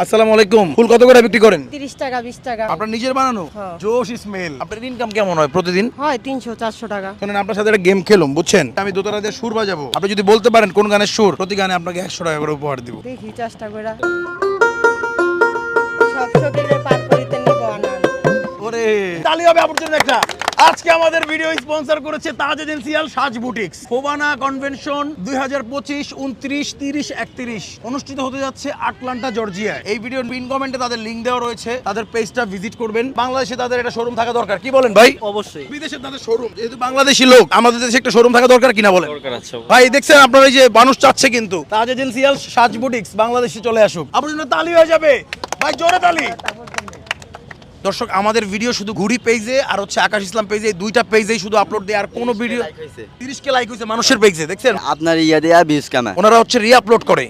আসসালামু আলাইকুম। ফুল কত করে বিক্রি করেন? 30 টাকা 20 টাকা। আপনার নিজের বানানো? হ্যাঁ। জোশ স্মেল। আপনার ইনকাম কেমন হয় প্রতিদিন? হয় 300 400 টাকা। শুনেন, আপনার সাথে একটা গেম খেলুম, বুঝছেন? আমি দোতারা দিয়ে সুর বাজাবো, আপনি যদি বলতে পারেন কোন গানের সুর, প্রতি গানে আপনাকে 100 টাকা করে উপহার দিব। দেখি চেষ্টা কইরা। সব শোকের পার করিতে নিব আনান। ওরে তালি হবে আপনার জন্য একটা। আজকে আমাদের ভিডিও স্পন্সর করেছে তাজ এজেন্সিয়াল সাজ বুটিক্স। ফোবানা কনভেনশন 2025 29 30 31 অনুষ্ঠিত হতে যাচ্ছে আটলান্টা জর্জিয়া। এই ভিডিওর পিন কমেন্টে তাদের লিংক দেওয়া রয়েছে, তাদের পেজটা ভিজিট করবেন। বাংলাদেশে তাদের একটা শোরুম থাকা দরকার, কি বলেন ভাই? অবশ্যই বিদেশে তাদের শোরুম, যেহেতু বাংলাদেশি লোক, আমাদের দেশে একটা শোরুম থাকা দরকার, কিনা বলেন? দরকার আছে। ভাই দেখছেন আপনারা, এই যে মানুষ চাচ্ছে কিন্তু তাজ এজেন্সিয়াল সাজ বুটিক্স বাংলাদেশে চলে আসুক। আপনার জন্য তালি হয়ে যাবে ভাই, জোরে তালি। দর্শক, আমাদের ভিডিও শুধু ঘুরি পেজে আর হচ্ছে আকাশ ইসলাম পেজে, এই দুইটা পেজেই শুধু আপলোড দেয়, আর কোনো ভিডিও 30 কে লাইক হয়েছে মানুষের পেজে, দেখছেন? আপনার ইয়া দেয়া 20 কামা ওনারা হচ্ছে রি-আপলোড করে।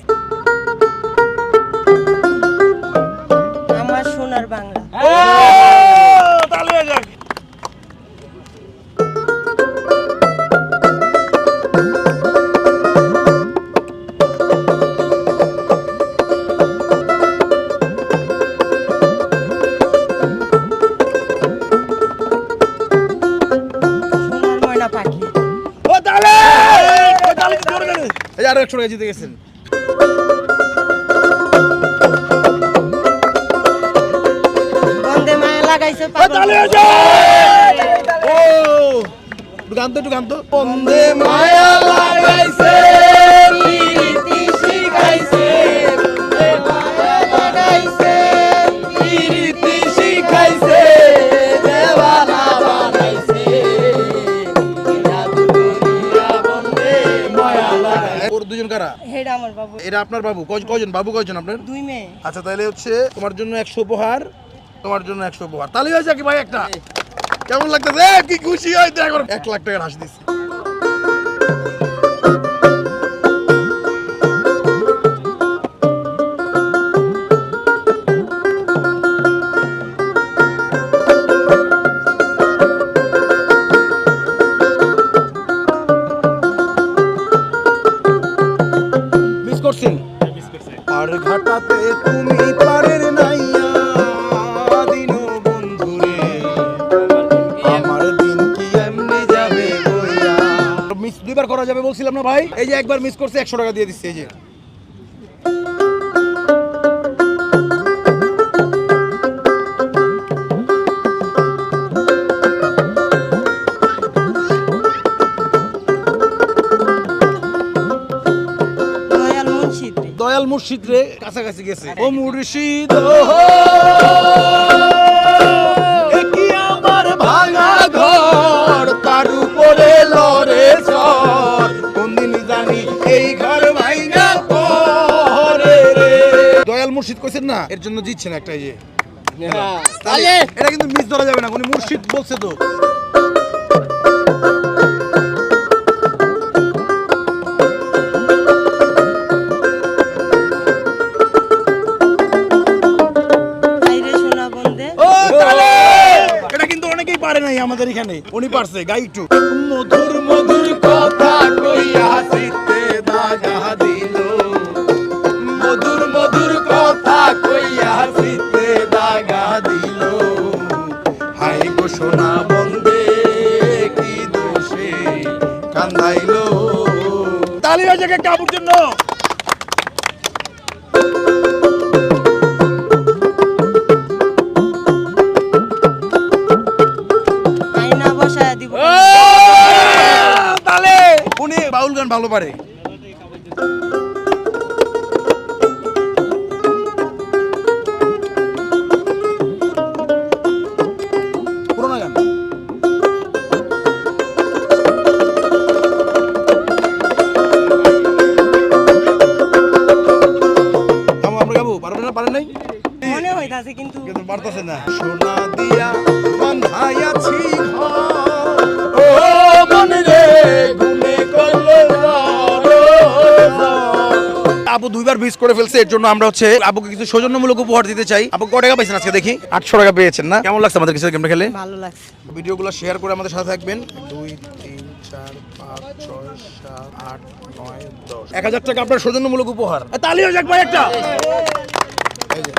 আমার সোনার বাংলা। তালি হয়ে যাক। সোনার ময়না পাখি। ও তালি! ও তালি, জোরে তালি। এই যে আরো 100 টাকা জিতে গেছেন। বন্দে মায়া লাগাইছে ও পাগল। তালি হয়ে যাক। ও একটু গান তো, একটু গান তো। বন্দে মায়া লাগাইছে, প্রীতি শিখাইছে, বন্দে মায়া লাগাইছে, প্রীতি শিখাইছে, দেওয়ানা বানাইছে, জাদু করিয়া বন্দে মায়া লাগাইছে। ওর দুজন কারা? হেডা আমার বাবু। এটা আপনার বাবু? কয়জন বাবু, কয়জন আপনার? 2 মেয়ে। আচ্ছা, তাহলে হচ্ছে তোমার জন্য 100 উপহার, তোমার জন্য 100 উপহার। তালি হয়ে যাক ভাই একটা। কেমন লাগতেছে? কি খুশি হয় দেখো, 1 লাখ টাকার হাসি দিচ্ছি। মিস করছেন? আর ঘাটাতে তুমি পারের নাইয়া দিনো বন্ধুরে, আমার দিন কি এমনি যাবে বইয়া। মিস দুইবার করা যাবে বলছিলাম না ভাই? এই যে একবার মিস করছে, 100 টাকা দিয়ে দিচ্ছে। এই যে দয়াল মুন্সিদ রে। দয়াল মুর্শিদ রে কাছাকাছি গেছে। ও মুর্শিদ এ কি আমার ভাঙা ঘর, তার উপরে লড়ে চর, কোনদিন জানি এই ঘর ভাঙা পড়ে রে। দয়াল মুর্শিদ কইছেন না, এর জন্য জিতছেন একটা। এই যে তাহলে এটা কিন্তু মিস ধরা যাবে না, উনি মুর্শিদ বলছে তো। আইরে সোনা বন্দে। ও তালে! এটা কিন্তু অনেকেই পারে নাই আমাদের এখানে, উনি পারছে। গাই একটু। মধুর মধুর কথা কইয়া হাসিতে দাগা দিল, মধুর মধুর কথা কইয়া হাসিতে দাগা দিল, হাই গো সোনা বন্দে কি দোষে কান্দাইলো। তালি হয়ে যাক একটা আপুর জন্য। আয়না বসায়া দিব। তালে উনি বাউল গান ভালো পারে। পুরোনো গান। আমরা গাবো, পারবেন না? পারেন নাই? মনে হইতাছে কিন্তু কিন্তু পারতেছে না। সোনা দিয়া বান্ধাইয়াছি ঘর, ও মন রে ঘুমে করলো আপু দুইবার মিস করে ফেলছে, এর জন্য আমরা হচ্ছে আপুকে কিছু সৌজন্যমূলক উপহার দিতে চাই। আপু কত টাকা পাইছেন আজকে দেখি? 800 টাকা পেয়েছেন না? কেমন লাগছে আমাদের কাছে গেমটা খেলে? ভালো লাগছে। ভিডিওগুলো শেয়ার করে আমাদের সাথে থাকবেন। 2 3 4 5 6 7 8 9 10 1000 টাকা আপনার সৌজন্যমূলক উপহার। তালিও যাক ভাই একটা। এই যে।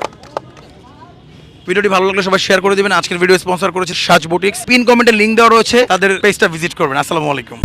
ভিডিওটি ভালো লাগলে সবাই শেয়ার করে দিবেন। আজকের ভিডিও স্পন্সর করেছে সাজ বুটিক্স। পিন কমেন্টে লিংক দেওয়া রয়েছে, তাদের পেজটা ভিজিট করবেন। আসসালামু আলাইকুম।